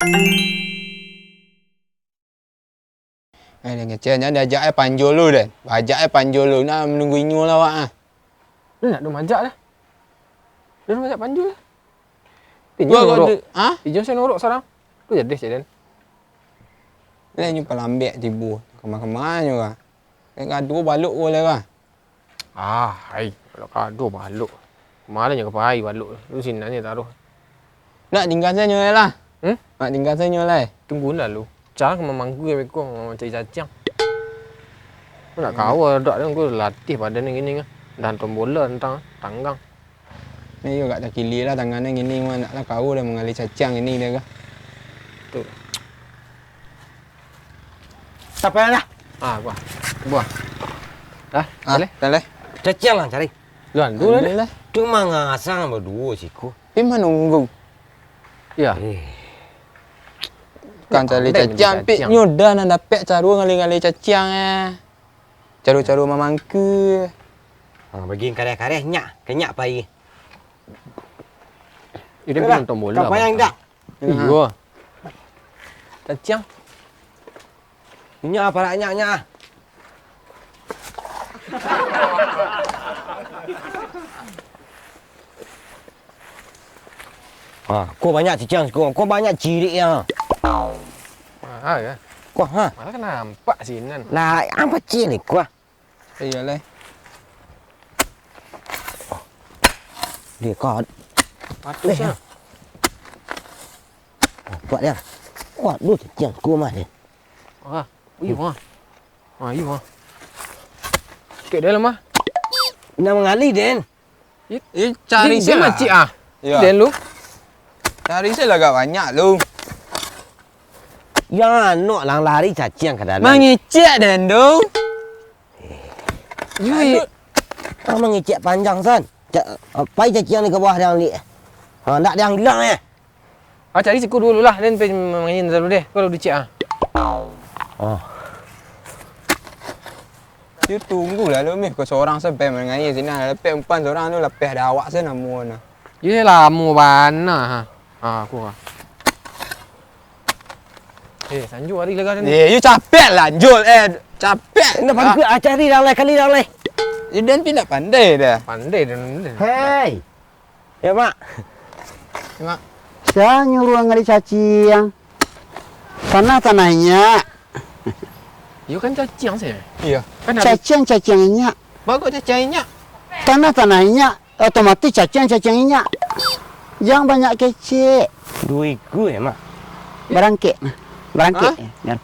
Dia ngecehnya dia ajak panjul lu deh. Ajak panjul lu nak menunggu inyu lah wak. Dia nak dong majak dah. Dia nak majak panjul. Gua norok. Ha? Ijo saya norok sekarang. Tu jadi cik Den. Lah inyu pelambek tibu. Kemana-kemana juga. Kayak gaduh baluk gua lah kah. Hai. Kalau kado baluk. Kemarin je kepai baluk. Lu sini ni taruh. Nak tinggal saya nyolai lah. Nak tinggal saya nyolai. Tunggulah lu. Cara ke memangku ke bekong cari cacang. Aku nak kawal dak dia aku latih badan ni gini kan. Dan tombola tentang tanggang. Ni juga tak kili lah tangannya gini mah naklah kau dah mengalih cacang ini dia kah. Tu. Sampai dah. Gua. Buah. Dah, boleh? Cacang lah cari. Luan dulu lah. Cuma ngasang berdua siku. Tapi mana nunggu. Ya. Kan cari cacang, pik nyoda nak dapat cara ngali-ngali cacang Cara-cara mamangku. Bagi karya-karya nyak, kenyak pai. Dia pun tombola. Kau payang tak? Iya. Cacang. Nyak apa nak nyak? Kau banyak cacang sekarang. Kau banyak ciri ya. Ya. Kau Malah kan nampak sini. Lah, apa ciri kau? Iyalah. Dia kau. Patut ya. Buat dia. Wah, lu cacang kau mah dia. Iya. Iya. Sikit dalam ah. Nak mengali Den. Cari dia saya macik ah. Ya. Dan lu. Cari saya agak banyak lu. Ya, nak lang lari cacang ke dalam. Mengicik dan tu. Yui. Mengicik panjang san. Pai cacang ni ke bawah dia ni. Nak dia hilang Cari siku dulu lah. Dan pergi main dulu deh. Kalau dicik ah. Dia tunggulah lu meh. Kau seorang sampai mengenai sini. Lepas umpan seorang tu lepas dah awak saya namun. Ye lama bana aku ah. Sanju hari lega ni. You capek lah Jul. Capek. Nak pandai cari dah oleh kali dah oleh. You dan pindah pandai dah. Pandai dan. Hei. Ya, Mak. Mak. Saya nyuruh ngali cacing. Tanahnya. You kan cacing saya. Iya. Kan Cacing-cacingnya. Bagus cacingnya. Tanahnya otomatis cacing-cacingnya. Jangan banyak kecil. Dua ikut Mak. Berangkit. Ya.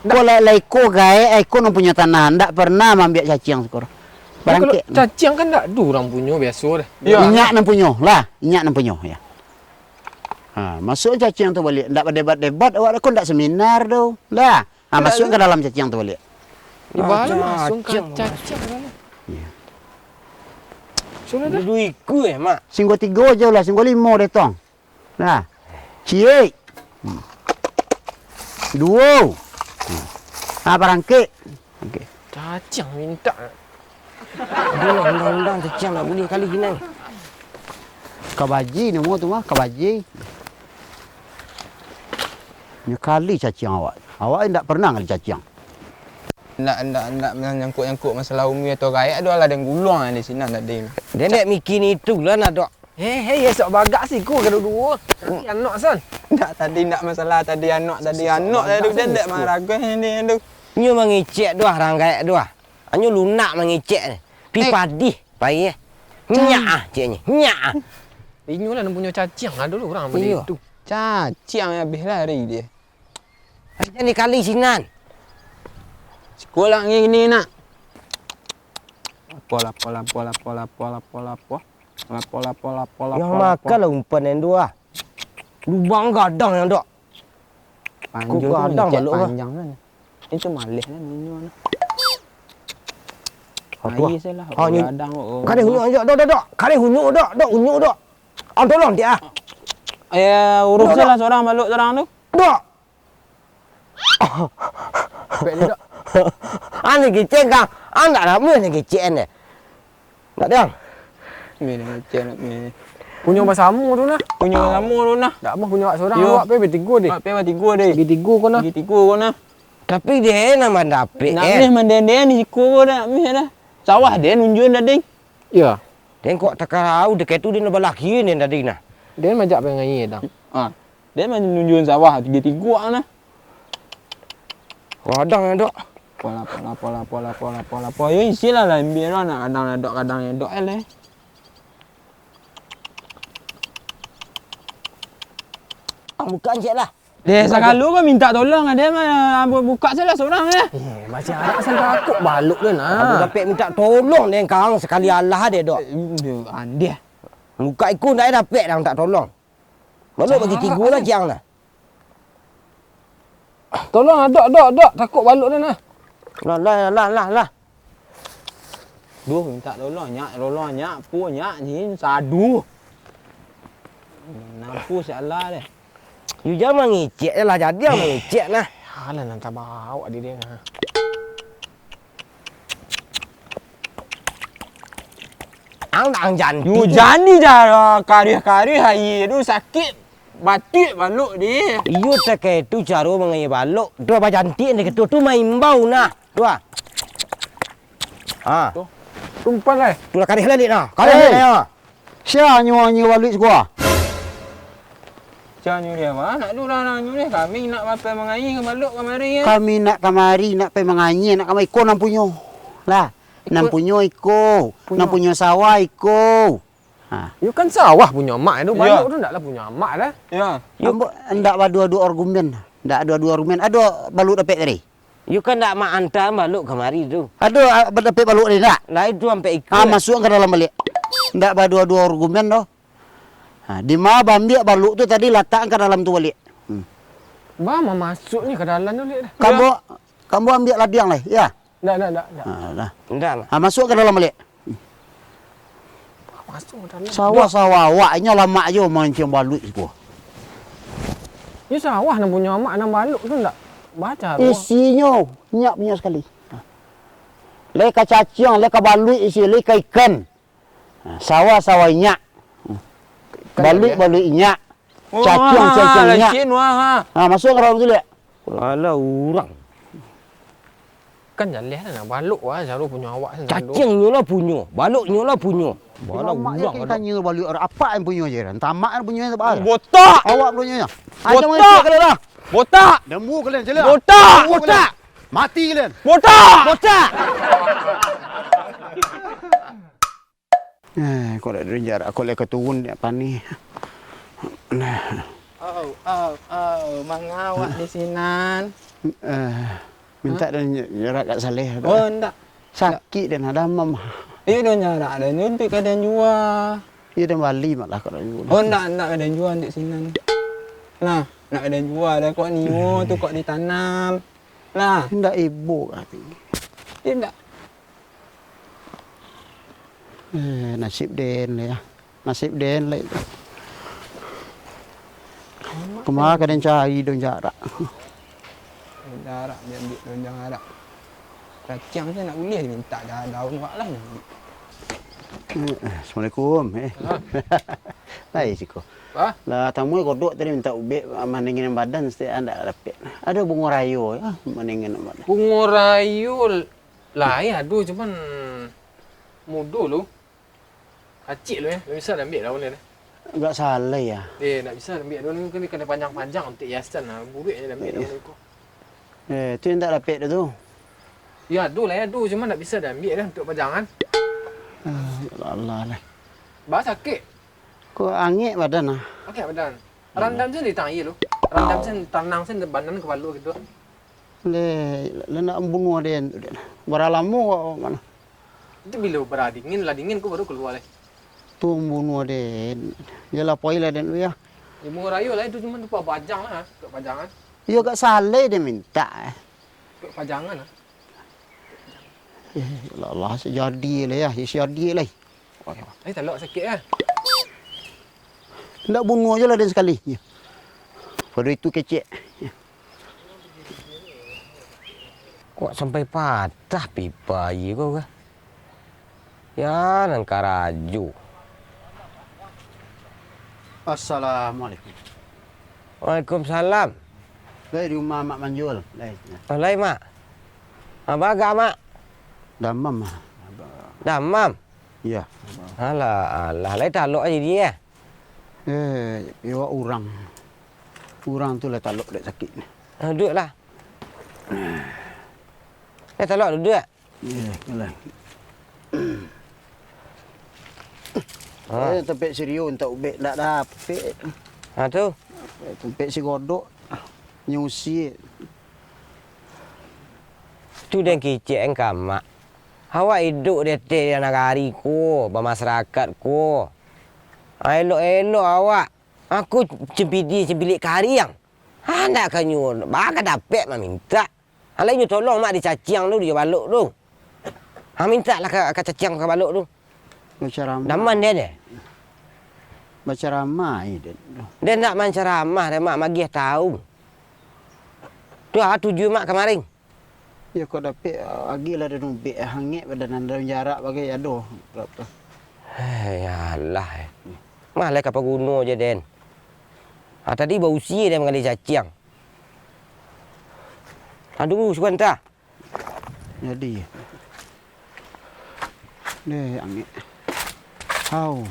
Kau leko gaya, kau nak punya tanah, ndak pernah ambil cacing skor. Berangkit. Cacing kan tak ada orang punya biasa dah. Inyak nan punya lah, inyak nan punya ya. Masuk cacing tu balik, ndak berdebat-debat, awak kau ndak seminar tu. Lah, masuk ke dalam cacing tu balik. Ibarat masuk ke cacing dalam. Ya. Sudah dah. Dua ikut Mak. Singgo 3 je lah, singgo 5 detong. Nah. Cie. 2. Berangkit. Okey. Cacing minta. Undang-undang cacang nak boleh kali gini. Kabaji nama tu mah, kabaji. Ni kali cacing awak. Awak tak pernah kali cacing. Ndak nyangkut-nyangkut masalah umi atau rakyat tu lah dan gulung di sini tak ada. Dia nak mikir ni itulah nak dok. Hei, esok bagak sih ku kedua-dua. Nanti anak san. Ndak masalah tadi anak tadi dia ndak maraga ni tu. Nyu mengicek doah ranggai doah. Anyu lunak mengicek ni. Pi padih pai nyak ciknya. Nyak. Inyu lah punya cacing ada dulu orang beli tu. Cacing habis lari dia. Jadi kali sinan. Sekolah ni nak. Pola. Yang makan lah umpan yang dua. Lubang gadang yang dok. Panjang gadang balok panjang kan. Itu malih kan inyo nah. Air salah. Gadang Kali hunyuk dok. Kali hunyuk dok. Tolong dia. Urus salah seorang balok seorang tu. Dok. Baik dia dok. Ane kecek kang. Anda nak mana kecek ni? Tak ada. Ni nak cek nak ni. Punya bersama tu nah. Punya sama tu nah. Tak apa punya awak seorang Yo. awak pergi tiga deh. Pak pe tiga deh. Pergi tiga kau nah. Pergi tiga kau nah. Tapi dia nama dapet Nak ni manden ni siku dah mi dah. Sawah dia nunjun dah ding. Ya. Dia kok tak tahu dekat tu dia nak laki ni tadi nah. Dia majak pengen ngai dah. Ah. Dia macam nunjun sawah tiga nah. Kadang ada. Pola. Yo isilah lah biar nak kadang yang dok le. Bukan je lah. Dia sakalu kau minta tolong dia mah buka salah seorang ya. Macam ada asal takut baluk dia nah. Aku dapat minta tolong dia kang sekali Allah dia dok. Dia. Buka ikut dah dapat dah minta tolong. Baluk bagi tiga lah jang lah. Tolong dok takut baluk dia nah. Lah. Duh minta tolong nyak pu nyak ni sadu. Nampu salah deh. You jangan ngicek lah jadi yang ngicek lah. Halah nak bawa dia nah. Ang janji. You jani dah kari hai tu sakit batik baluk dia. You tak ke tu cara mengai baluk. Dua bajanti ni ketua tu main bau nah. Dua. Ah. Tumpan lah. Tu lah kari halal nah. Kari halal ya. Sia nyu balik gua. Jangan dia mah nak du lah nyu dia kami nak apa mengai ke baluk kemari ya. Kami nak kamari nak pe menganyi nak kamai ko nampunyo. Lah, nampunyo iko. Nampunyo sawah iko. Ha. You kan sawah punya mak tu. Ya. Baluk tu ndaklah punya mak dah. Ya. Ambo ndak dua-dua argumen. Ndak dua-dua argumen. Ada balut dapat tadi. You kan nak mak hantar baluk kemari tu. Ada dapat balut ni tak? Lah itu sampai ikut. Masuk ke dalam balik. Ndak dua-dua argumen doh. Ha, di mana ambil baluk tu tadi letak ke dalam tu balik. Bah mau masuk ni ke dalam tu lihat dah. Kamu ambil ladiang lah, ya? Dah. Ha, dah. Enggak lah. Ha, masuk ke dalam balik. Masuk ke dalam. Sawah awaknya lama aja mancing balut semua. You sawah nak punya mak nak baluk tu ndak baca. Isinya nyak punya sekali. Ha. Leka cacing, leka balut isi, leka ikan. Ha, sawah nyak. Balut nyak. Cacing nyak. Ha, masuk ke dalam tu lihat. Alah orang. Kan jalan nak baluk wah selalu punya awak sen. Cacing nyolah punya. Baluknya lah punya. Balah Mak orang. kita tanya balut apa yang punya je kan. Tamak yang punya apa? Botak. Awak punya. Botak. Kalian. Botak. Dembu kalian jelas. Botak. Mati kalian. Botak. Kau dah jarak aku lek keturun apa ni. Nah. Mangawak di sinan. Minta dan jarak kat Saleh. Oh, ndak. Sakit dan ada mam. Iya dah nyarak dah nyuntik kadang jual. Ia dah bali malah kau dah jual. Oh, ndak kadang jual di sinan. Nah, nak kadang jual dah kok niu tu kok ditanam. Nah, Hendak ibu kata. dia ndak. Nasib den lah ya. Nasib den lah. Kemana kadang cari don jarak. Jarak dia ambil daun jarak. Kacang saya nak boleh minta daun wak lah. Assalamualaikum. Hai siko. Ah? Lah tamu kodok tadi minta ubek maningin badan setiap anda dapat. Ada bunga rayo ya maningin badan. Bunga rayu lain aduh cuman mudah lu. Kecil lu ya. Tak bisa dah ambil daun ni. Enggak salah ya. Tak bisa ambil daun ni kan kena panjang-panjang untuk hiasan lah. Buruk je dah ambil daun tu. Tu yang tak dapat dah tu. Ya aduh lah ya aduh cuman tak bisa dah ambil dah untuk panjangan. Allah lah. Bah sakit. Kau angin badan ah. Okey badan. Randam sen di tangi lu. Randam sen tanang sen badan ke balu gitu. Le nak bunuh dia. Beralamu kau mana? Itu bila beradingin lah dingin ku baru keluar leh. Tu bunuh dia. Yalah poi lah dan ya. Di bunga rayu lah itu cuma tu pajang lah. Untuk pajangan. Yo kat salah dia minta. Untuk pajangan lah. Allah sejadi lah ya. Sejadi lah. Tak lok sakit lah. Nak bunuh je lah dia sekali. Ya. Pada itu kecek. Kok sampai patah pipa ye kau ke? Ya nang karaju. Assalamualaikum. Waalaikumsalam. Lai di rumah Mak Manjul. Lai. Lai mak. Apa agak mak? Damam. Damam. Ya. Alah, lai taluk aja dia. Iwa orang. Orang tu lah taluk dek sakit ni. Duduklah. Lai taluk duduk. Ya, lah. Ha. Tempat serius untuk ubek tak dapat. Tu. Tempat si godok. Nyusi. Tu dia kicik engkau mak. Awak hidup di negari ko, bermasyarakat ko. Elok-elok awak. Aku cempilik kariang. Nak kanyu, bakal dapat mak minta. Alainya tolong mak dicaciang tu, dia baluk tu. Minta lah ke caciang ke baluk tu. Baca ramah. Daman dia ni. Baca ramah dia. Dia nak menceramah, dia mak magih tahu. Tu tuju mak kemarin. Ya kau dapat lagi lah dia numbik hangit pada nanda jarak bagi aduh. Berapa? Ya Allah. Malah kapal gunung je Den. Tadi bau usia dia mengalih caciang. Aduh, sebentar. Jadi. Deh angit. How.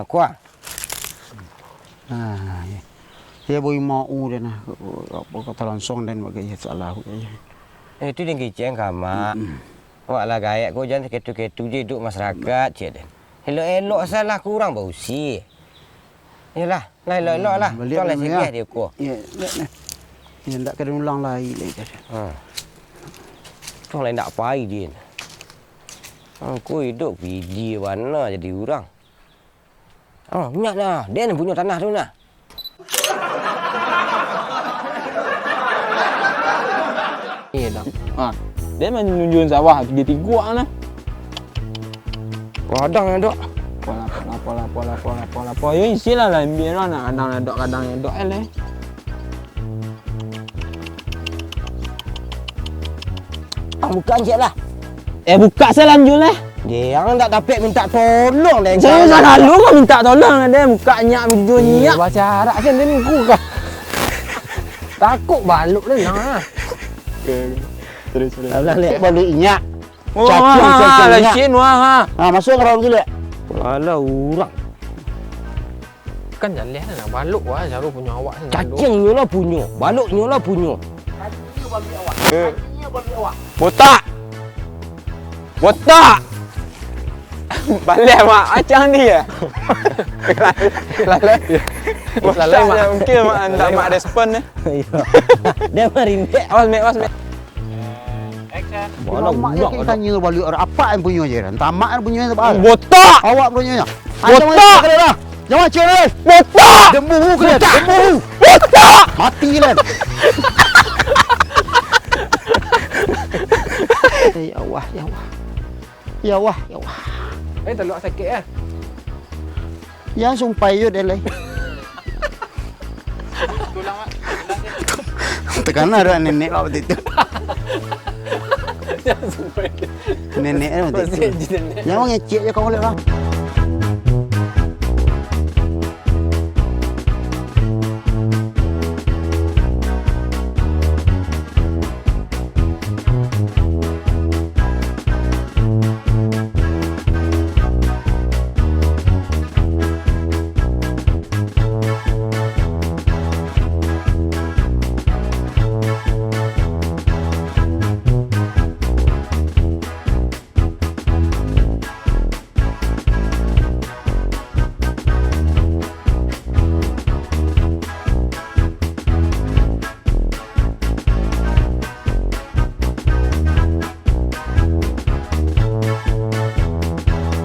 Kuat. Dia boleh mau dia nah. Apa kata langsung dan bagi salah. Itu dia kicik kan mak. Awak lah gaya kau jangan ketu-ketu je duduk masyarakat je Den. Elok-elok salah kurang bau usia. Yalah, elok-elok lah. Tuan lah sikit dia ko. Ya, nak. Ya, tak kena ulang lagi lagi. Tuan lain tak pai dia. Aku hidup biji warna jadi orang. Minyak lah. Dia ni punya tanah tu nak. dah. Dia menunjukkan sawah 3-3 lah. Kadang yang dok. Pola. Yo isilah lah ambil lah nak kadang dok eleh. Bukan cik lah. Buka saya lanjut lah. Dia yang tak dapat minta tolong dah. Saya selalu kan minta tolong dia buka nyak video nyak. Baca Arab kan dia ni ku kah. Takut baluk dia lah. Terus. Alah lek balik nyak. Cacing lecin wah. Masuk orang gila. Alah orang. Kan jalan nak baluk wah cara punya awak ni. Cacing nyolah punya. Baluk nyolah punya. Botak. Balik mak acang dia. Lalai mak mungkin mak anda mak respon ni. Dia merindek. Awas mek. Bola mak yang tanya balik orang apa yang punya je kan. Tamak yang punya apa? Botak. Awak punya. Botak. Jangan cerai. Botak. Dembu ke dia? Dembu. Botak. Mati kan. Ya Allah. Teluk sakit ah. Yang sumpah yo dia lai. Tekan ada nenek lah waktu itu. Nenek waktu itu. Yang ngecek je kau boleh lah.